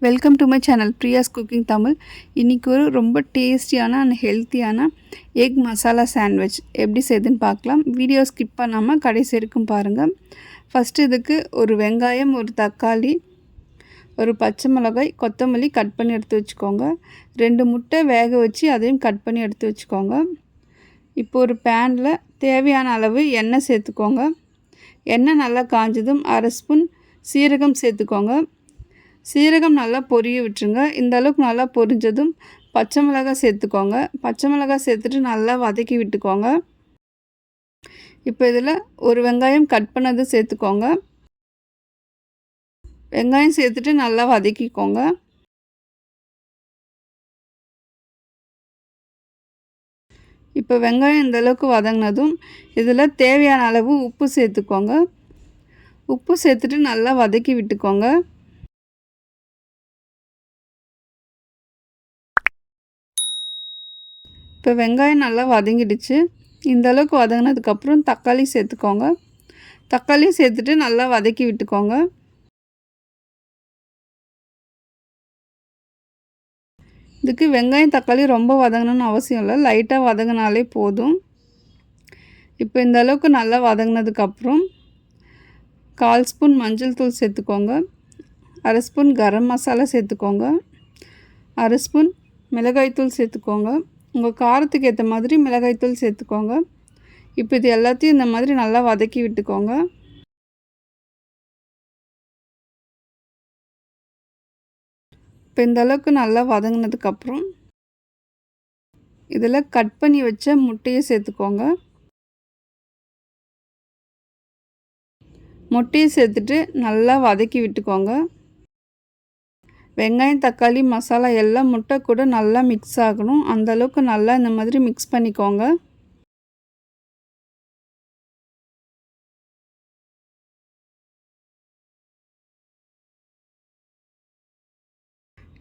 Welcome to my channel Priya's cooking Tamil. இன்றைக்கி ஒரு ரொம்ப டேஸ்டியான அண்ட் ஹெல்த்தியான எக் மசாலா சாண்ட்விச் எப்படி செய்யுதுன்னு பார்க்கலாம். வீடியோ ஸ்கிப் பண்ணாமல் கடைசி வரைக்கும் பாருங்கள். ஃபஸ்ட்டு இதுக்கு ஒரு வெங்காயம், ஒரு தக்காளி, ஒரு பச்சை மிளகாய், கொத்தமல்லி கட் பண்ணி எடுத்து வச்சுக்கோங்க. 2 முட்டை வேக வச்சு அதையும் கட் பண்ணி எடுத்து வச்சுக்கோங்க. இப்போ ஒரு பேனில் தேவையான அளவு எண்ணெய் சேர்த்துக்கோங்க. எண்ணெய் நல்லா காஞ்சதும் 1/2 ஸ்பூன் சீரகம் சேர்த்துக்கோங்க. சீரகம் நல்லா பொரிய விட்டுருங்க. இந்த அளவுக்கு நல்லா பொரிஞ்சதும் பச்சை மிளகாய் சேர்த்துக்கோங்க. பச்சை மிளகாய் சேர்த்துட்டு நல்லா வதக்கி விட்டுக்கோங்க. இப்போ இதில் ஒரு வெங்காயம் கட் பண்ணது சேர்த்துக்கோங்க. வெங்காயம் சேர்த்துட்டு நல்லா வதக்கிக்கோங்க. இப்போ வெங்காயம் இந்த அளவுக்கு வதங்கினதும் இதில் தேவையான அளவு உப்பு சேர்த்துக்கோங்க. உப்பு சேர்த்துட்டு நல்லா வதக்கி விட்டுக்கோங்க. இப்போ வெங்காயம் நல்லா வதங்கிடுச்சு. இந்த அளவுக்கு வதங்கினதுக்கப்புறம் தக்காளி சேர்த்துக்கோங்க. தக்காளி சேர்த்துட்டு நல்லா வதக்கி விட்டுக்கோங்க. இதுக்கு வெங்காயம் தக்காளி ரொம்ப வதங்கணும்னு அவசியம் இல்லை, லைட்டாக வதங்கினாலே போதும். இப்போ இந்த அளவுக்கு நல்லா வதங்கினதுக்கப்புறம் 1/4 ஸ்பூன் மஞ்சள் தூள் சேர்த்துக்கோங்க. 1/2 ஸ்பூன் கரம் மசாலா சேர்த்துக்கோங்க. 1/2 ஸ்பூன் மிளகாய்த்தூள் சேர்த்துக்கோங்க. உங்கள் காரத்துக்கு ஏற்ற மாதிரி மிளகாய்த்தூள் சேர்த்துக்கோங்க. இப்போ இது எல்லாத்தையும் இந்த மாதிரி நல்லா வதக்கி விட்டுக்கோங்க. இப்போ இந்த அளவுக்கு நல்லா வதங்கினதுக்கப்புறம் இதில் கட் பண்ணி வச்ச முட்டையை சேர்த்துக்கோங்க. முட்டையை சேர்த்துட்டு நல்லா வதக்கி விட்டுக்கோங்க. வெங்காயம், தக்காளி, மசாலா எல்லாம் முட்டை கூட நல்லா மிக்ஸ் ஆகணும். அந்தளவுக்கு நல்லா இந்த மாதிரி மிக்ஸ் பண்ணிக்கோங்க.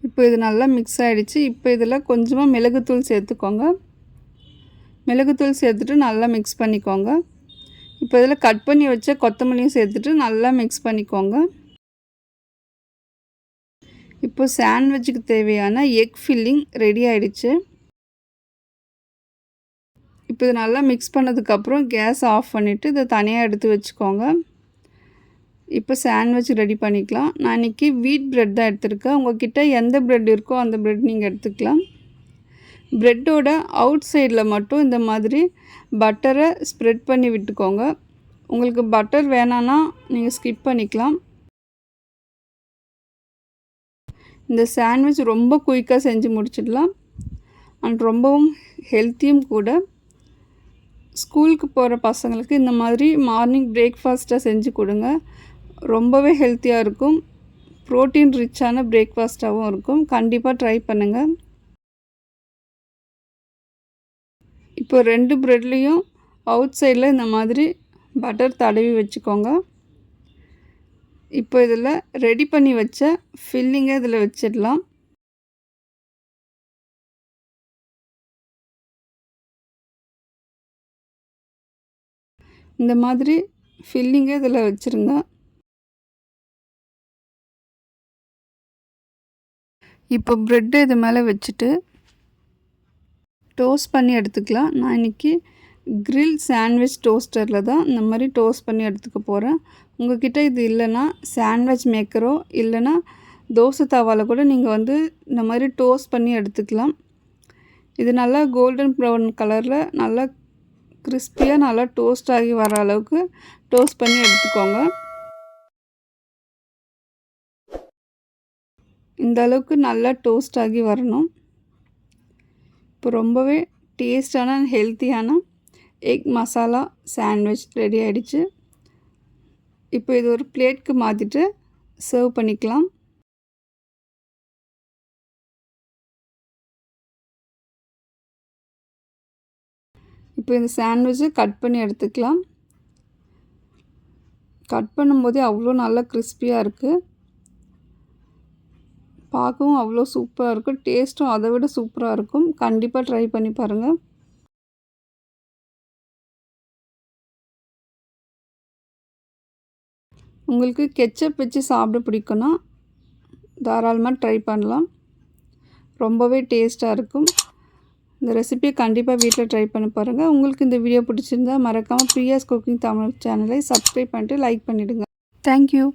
இப்போ இது நல்லா மிக்ஸ் ஆகிடுச்சு. இப்போ இதில் கொஞ்சமாக மிளகுத்தூள் சேர்த்துக்கோங்க. மிளகுத்தூள் சேர்த்துட்டு நல்லா மிக்ஸ் பண்ணிக்கோங்க. இப்போ இதில் கட் பண்ணி வச்ச கொத்தமல்லியும் சேர்த்துட்டு நல்லா மிக்ஸ் பண்ணிக்கோங்க. இப்போ சாண்ட்விச்சுக்கு தேவையான எக் ஃபில்லிங் ரெடி ஆகிடுச்சு. இப்போ இது நல்லா மிக்ஸ் பண்ணதுக்கப்புறம் கேஸ் ஆஃப் பண்ணிவிட்டு இதை தனியாக எடுத்து வச்சுக்கோங்க. இப்போ சாண்ட்விச் ரெடி பண்ணிக்கலாம். நான் இன்றைக்கி வீட் ப்ரெட் தான் எடுத்துருக்கேன். உங்கள்கிட்ட எந்த ப்ரெட் இருக்கோ அந்த ப்ரெட் நீங்கள் எடுத்துக்கலாம். ப்ரெட்டோட அவுட் சைடில் மட்டும் இந்த மாதிரி பட்டரை ஸ்ப்ரெட் பண்ணி விட்டுக்கோங்க. உங்களுக்கு பட்டர் வேணான்னா நீங்கள் ஸ்கிப் பண்ணிக்கலாம். இந்த சாண்ட்விச் ரொம்ப குயிக்காக செஞ்சு முடிச்சிடலாம் அண்ட் ரொம்பவும் ஹெல்த்தியும் கூட. ஸ்கூலுக்கு போகிற பசங்களுக்கு இந்த மாதிரி மார்னிங் பிரேக்ஃபாஸ்ட்டாக செஞ்சு கொடுங்க. ரொம்பவே ஹெல்த்தியாக இருக்கும். ப்ரோட்டீன் ரிச்சான பிரேக்ஃபாஸ்ட்டாகவும் இருக்கும். கண்டிப்பாக ட்ரை பண்ணுங்கள். இப்போ 2 ப்ரெட்லேயும் அவுட் சைடில் இந்த மாதிரி பட்டர் தடவி வச்சுக்கோங்க. இப்போ இதில் ரெடி பண்ணி வச்ச ஃபில்லிங்கை இதில் வச்சிடலாம். இந்த மாதிரி ஃபில்லிங்கை இதில் வச்சுருங்க. இப்போ ப்ரெட்டு இது மேலே வச்சுட்டு டோஸ்ட் பண்ணி எடுத்துக்கலாம். நான் இன்றைக்கி கிரில் சாண்ட்விச் டோஸ்டரில் தான் இந்த மாதிரி டோஸ்ட் பண்ணி எடுத்துக்க போகிறேன். உங்கள்கிட்ட இது இல்லைன்னா சாண்ட்விச் மேக்கரோ இல்லைன்னா தோசை தவாவில் கூட நீங்கள் இந்த மாதிரி டோஸ்ட் பண்ணி எடுத்துக்கலாம். இது நல்லா கோல்டன் ப்ரௌன் கலரில் நல்லா கிறிஸ்பியாக நல்லா டோஸ்ட் ஆகி வர அளவுக்கு டோஸ்ட் பண்ணி எடுத்துக்கோங்க. இந்த அளவுக்கு நல்லா டோஸ்ட் ஆகி வரணும். இப்போ ரொம்பவே டேஸ்டான ஹெல்த்தியான எக் மசாலா சாண்ட்விச் ரெடி ஆகிடுச்சு. இப்போ இது ஒரு பிளேட்க்கு மாற்றிட்டு சர்வ் பண்ணிக்கலாம். இப்போ இந்த சாண்ட்விட்சை கட் பண்ணி எடுத்துக்கலாம். கட் பண்ணும்போதே அவ்வளோ நல்லா கிறிஸ்பியாக இருக்குது. பார்க்கவும் அவ்வளோ சூப்பராக இருக்கும். டேஸ்ட்டும் அதை விட சூப்பராக இருக்கும். கண்டிப்பாக ட்ரை பண்ணி பாருங்கள். உங்களுக்கு கெச்சப் வச்சு சாப்பிட பிடிக்குன்னா தாராளமாக ட்ரை பண்ணலாம். ரொம்பவே டேஸ்ட்டாக இருக்கும். இந்த ரெசிபியை கண்டிப்பாக வீட்டில் ட்ரை பண்ணி பாருங்கள். உங்களுக்கு இந்த வீடியோ பிடிச்சிருந்தா மறக்காமல் பிரியாஸ் குக்கிங் தமிழ் சேனலை சப்ஸ்கிரைப் பண்ணிட்டு லைக் பண்ணிவிடுங்க. தேங்க்யூ.